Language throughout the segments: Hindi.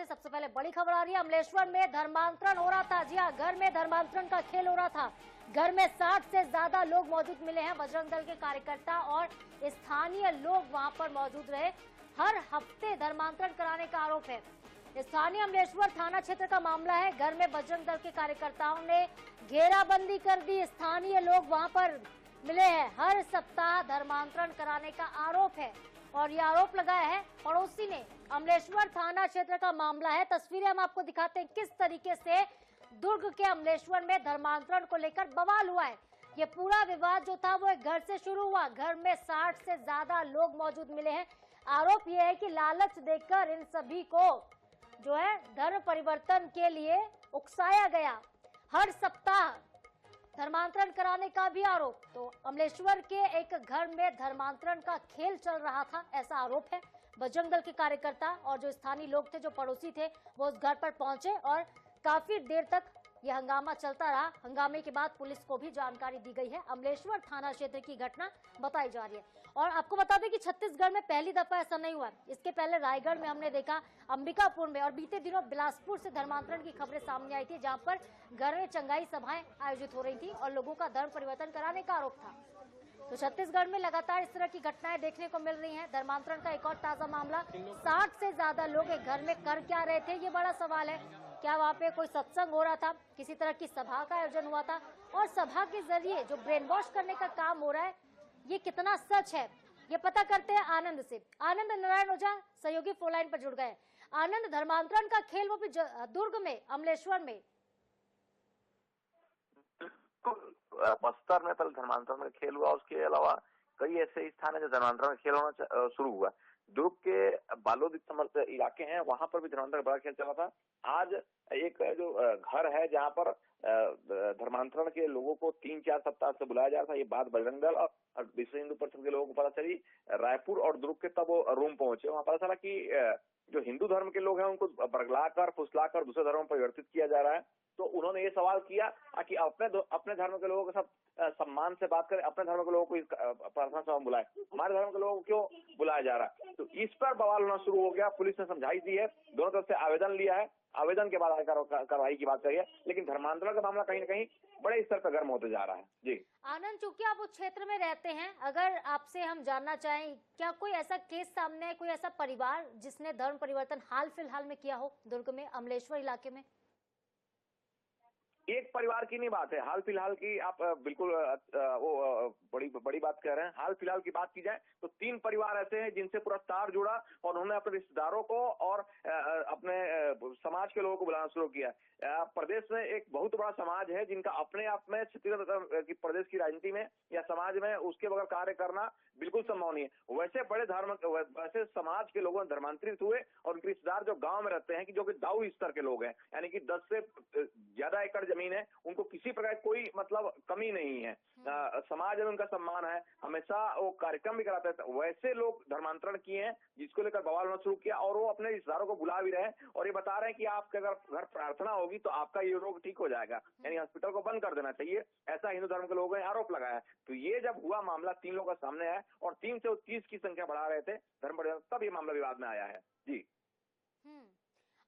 से सबसे पहले बड़ी खबर आ रही है। अमलेश्वर में धर्मांतरण हो रहा था। जी हाँ, घर में धर्मांतरण का खेल हो रहा था। घर में 60 से ज्यादा लोग मौजूद मिले हैं। बजरंग दल के कार्यकर्ता और स्थानीय लोग वहां पर मौजूद रहे। हर हफ्ते धर्मांतरण कराने का आरोप है। स्थानीय अमलेश्वर थाना क्षेत्र का मामला है। घर में बजरंग दल के कार्यकर्ताओं ने घेराबंदी कर दी। स्थानीय लोग वहां पर मिले हैं। हर सप्ताह धर्मांतरण कराने का आरोप है और ये आरोप लगाया है पड़ोसी ने। अमलेश्वर थाना क्षेत्र का मामला है। तस्वीरें हम आपको दिखाते हैं किस तरीके से दुर्ग के अमलेश्वर में धर्मांतरण को लेकर बवाल हुआ है। ये पूरा विवाद जो था वो एक घर से शुरू हुआ। घर में 60 से ज्यादा लोग मौजूद मिले हैं। आरोप यह है कि लालच देकर इन सभी को जो है धर्म परिवर्तन के लिए उकसाया गया। हर सप्ताह धर्मांतरण कराने का भी आरोप। तो अमलेश्वर के एक घर में धर्मांतरण का खेल चल रहा था, ऐसा आरोप है। बजरंग दल के कार्यकर्ता और जो स्थानीय लोग थे, जो पड़ोसी थे, वो उस घर पर पहुंचे और काफी देर तक यह हंगामा चलता रहा। हंगामे के बाद पुलिस को भी जानकारी दी गई है। अमलेश्वर थाना क्षेत्र की घटना बताई जा रही है। और आपको बता दें कि छत्तीसगढ़ में पहली दफा ऐसा नहीं हुआ। इसके पहले रायगढ़ में हमने देखा, अंबिकापुर में, और बीते दिनों बिलासपुर से धर्मांतरण की खबरें सामने आई थी, जहां पर घर में चंगाई सभाएं आयोजित हो रही थी और लोगों का धर्म परिवर्तन कराने का आरोप था। तो छत्तीसगढ़ में लगातार इस तरह की घटनाएं देखने को मिल रही हैं। धर्मांतरण का एक और ताजा मामला, 60 से ज्यादा लोग एक घर में कर क्या रहे थे, ये बड़ा सवाल है। क्या वहाँ पे कोई सत्संग हो रहा था, किसी तरह की सभा का आयोजन हुआ था, और सभा के जरिए जो ब्रेन वॉश करने का काम हो रहा है, ये कितना सच है, ये पता करते हैं आनंद से। आनंद नारायण ओझा सहयोगी फोन लाइन पर जुड़ गए। आनंद, धर्मांतरण का खेल वो भी दुर्ग में, अमलेश्वर में। बस्तर में पहले धर्मांतरण का खेल हुआ, उसके अलावा कई ऐसे स्थान है जो धर्मांतरण का खेल होना शुरू हुआ। दुर्ग के बालोद इलाके हैं, वहां पर भी धर्मांतरण का बड़ा खेल चला था। आज एक जो घर है जहां पर धर्मांतरण के लोगों को 3-4 सप्ताह से बुलाया जा रहा था, ये बात बजरंग दल और विश्व हिंदू परिषद के लोगों को पता चली। रायपुर और दुर्ग के तब वो रूम पहुंचे, वहां पता चला कि जो हिंदू धर्म के लोग हैं उनको बरगलाकर फुसलाकर दूसरे धर्म में परिवर्तित किया जा रहा है। तो उन्होंने ये सवाल किया कि अपने धर्म के लोगों के साथ सम्मान से बात करें, अपने धर्म के लोगों को प्रार्थना सभा बुलाए, हमारे धर्म के लोगों को क्यों बुलाया जा रहा है। तो इस पर बवाल होना शुरू हो गया। पुलिस ने समझाई दी है, दोनों तरफ से आवेदन लिया है, आवेदन के बाद कार्रवाई की बात करी है। लेकिन धर्मांतरण का मामला कहीं न कहीं बड़े स्तर पर गर्म होते जा रहा है। जी आनंद, चूंकि आप उस क्षेत्र में रहते हैं, अगर आपसे हम जानना चाहें, क्या कोई ऐसा केस सामने है, कोई ऐसा परिवार जिसने धर्म परिवर्तन हाल फिलहाल में किया हो दुर्ग में, अमलेश्वर इलाके में? एक परिवार की नहीं बात है, हाल फिलहाल की आप बिल्कुल वो बड़ी बात कह रहे हैं। हाल फिलहाल की बात की जाए तो 3 परिवार ऐसे हैं जिनसे पूरा तार जुड़ा और उन्होंने अपने रिश्तेदारों को और अपने समाज के लोगों को बुलाना शुरू किया। प्रदेश में एक बहुत बड़ा समाज है जिनका अपने आप में छत्तीसगढ़ की प्रदेश की राजनीति में या समाज में उसके बगैर कार्य करना बिल्कुल संभव नहीं है। वैसे बड़े वैसे समाज के लोगों धर्मांतरित हुए और उनके रिश्तेदार जो गांव में रहते हैं, कि जो कि दाऊ स्तर के लोग हैं, यानी कि 10 से ज्यादा एकड़ जमीन है, उनको किसी प्रकार कोई मतलब कमी नहीं है। समाज में उनका सम्मान है, हमेशा वो कार्यक्रम भी कराते हैं। वैसे लोग धर्मांतरण किए हैं, जिसको लेकर बवाल होना शुरू किया और वो अपने रिश्तेदारों को बुला भी रहे हैं और ये बता रहे हैं कि आपके अगर घर प्रार्थना होगी तो आपका ये रोग ठीक हो जाएगा, यानी हॉस्पिटल को बंद कर देना चाहिए, ऐसा हिंदू धर्म के लोगों ने आरोप लगाया है। तो ये जब हुआ मामला 3 लोगों का सामने आया और 3 से 30 की संख्या बढ़ा रहे थे धर्म परिवर्तन, तब ये मामला विवाद में आया है। जी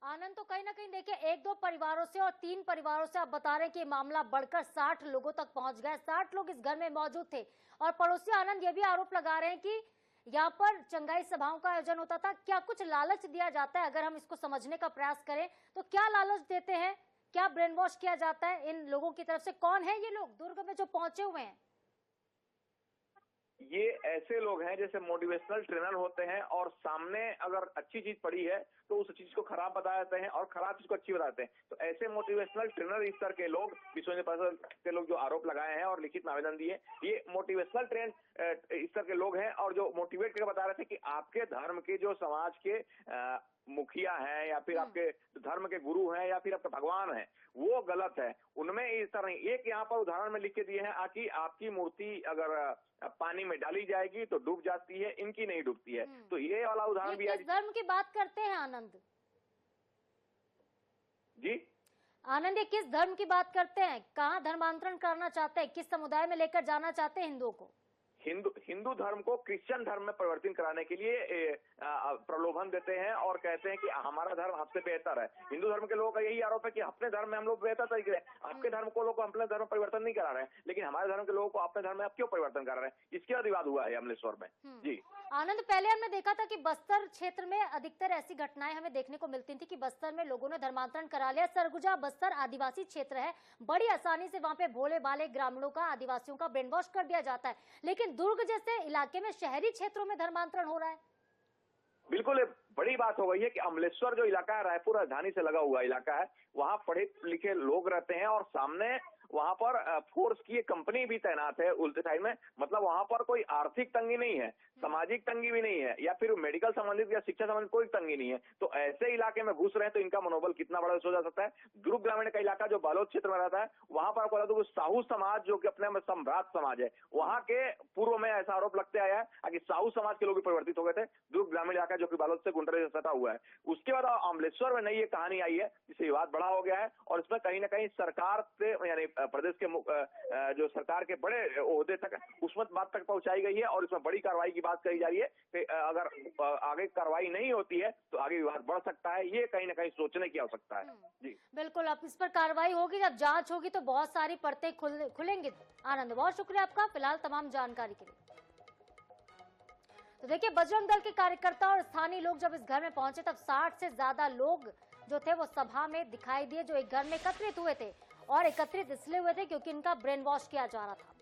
आनंद, तो कहीं ना कहीं देखिए, 1-2 परिवारों से और 3 परिवारों से आप बता रहे हैं कि मामला बढ़कर 60 लोगों तक पहुंच गया। 60 लोग इस घर में मौजूद थे और पड़ोसी आनंद ये भी आरोप लगा रहे हैं कि यहाँ पर चंगाई सभाओं का आयोजन होता था। क्या कुछ लालच दिया जाता है? अगर हम इसको समझने का प्रयास करें तो क्या लालच देते हैं, क्या ब्रेन वॉश किया जाता है इन लोगों की तरफ से? कौन है ये लोग दुर्ग में जो पहुंचे हुए हैं? ये ऐसे लोग हैं जैसे मोटिवेशनल ट्रेनर होते हैं और सामने अगर अच्छी चीज पड़ी है तो उस चीज को खराब बता देते हैं और खराब चीज को अच्छी बताते हैं। तो ऐसे मोटिवेशनल ट्रेनर स्तर के लोग, विश्व हिंदू परिषद के लोग जो आरोप लगाए हैं और लिखित में आवेदन दिए, ये मोटिवेशनल ट्रेन स्तर के लोग हैं और जो मोटिवेट करके बता रहे थे कि आपके धर्म के जो समाज के मुखिया हैं या फिर आपके धर्म के गुरु हैं या फिर आपके भगवान हैं, वो गलत है। उनमें इस तरह नहीं। एक यहाँ पर उदाहरण में लिख के दिए हैं कि आपकी मूर्ति अगर पानी में डाली जाएगी तो डूब जाती है, इनकी नहीं डूबती है। तो ये वाला उदाहरण भी है। किस धर्म की बात करते हैं आनंद? जी आनंद, ये किस धर्म की बात करते हैं? कहाँ धर्मांतरण करना चाहते हैं? किस समुदाय में लेकर जाना चाहते हैं हिंदुओं को? हिंदू धर्म को क्रिश्चियन धर्म में परिवर्तित कराने के लिए प्रलोभन देते हैं और कहते हैं कि हमारा धर्म आपसे बेहतर है। हिंदू धर्म के लोगों का यही आरोप है कि अपने धर्म में हम लोग बेहतर तरीके से, आपके धर्म को लोग अपने धर्म परिवर्तन नहीं करा रहे हैं, लेकिन हमारे धर्म के लोगों को अपने धर्म में आप क्यों परिवर्तन कर रहे हैं? इसके बाद विवाद हुआ है अमलेश्वर में। जी आनंद, पहले हमने देखा था कि बस्तर क्षेत्र में अधिकतर ऐसी घटनाएं हमें देखने को मिलती थी कि बस्तर में लोगों ने धर्मांतरण करा लिया। सरगुजा बस्तर आदिवासी क्षेत्र है, बड़ी आसानी से वहां पे भोले भाले ग्रामीणों का, आदिवासियों का ब्रेन वॉश कर दिया जाता है, लेकिन दुर्ग जैसे इलाके में, शहरी क्षेत्रों में धर्मांतरण हो रहा है। बिल्कुल एक बड़ी बात हो गई है कि अमलेश्वर जो इलाका है, रायपुर राजधानी से लगा हुआ इलाका है, वहाँ पढ़े लिखे लोग रहते हैं और सामने वहाँ पर फोर्स की एक कंपनी भी तैनात है उल्टे साइड में। मतलब वहाँ पर कोई आर्थिक तंगी नहीं है, सामाजिक तंगी भी नहीं है, या फिर मेडिकल संबंधित या शिक्षा संबंधित कोई तंगी नहीं है। तो ऐसे इलाके में घुस रहे हैं तो इनका मनोबल कितना बड़ा हो जा सकता है। दुर्ग ग्रामीण का इलाका जो बालोद क्षेत्र में रहता है, वहां पर आपको तो साहू समाज जो कि अपने में सम्राट समाज है, वहां के पूर्व में ऐसा आरोप लगते आया है कि साहू समाज के लोग भी परिवर्तित हो गए थे। दुर्ग ग्रामीण इलाका जो कि बालोद से गुंडरे से सटा हुआ है, उसके बाद अमलेश्वर में नई ये कहानी आई है, जिससे विवाद बड़ा हो गया है और इसमें कहीं ना कहीं सरकार से, यानी प्रदेश के जो सरकार के बड़े ओहदे तक उसमें बात तक पहुंचाई गई है और इसमें बड़ी कार्रवाई की बात कही जा रही है कि अगर आगे कार्रवाई नहीं होती है तो आगे विवाद बढ़ सकता है। ये कहीं ना कहीं सोचने की आवश्यकता है। जी बिल्कुल, अब इस पर कार्रवाई होगी, जब जांच होगी तो बहुत सारी परतें खुलेंगी। आनंद, बहुत शुक्रिया आपका फिलहाल तमाम जानकारी के लिए। तो देखिए, बजरंग दल के कार्यकर्ता और स्थानीय लोग जब इस घर में पहुंचे तब 60 से ज्यादा लोग जो थे वो सभा में दिखाई दिए, जो एक घर में एकत्रित हुए थे, और एकत्रित इसलिए हुए थे क्योंकि इनका ब्रेन वॉश किया जा रहा था।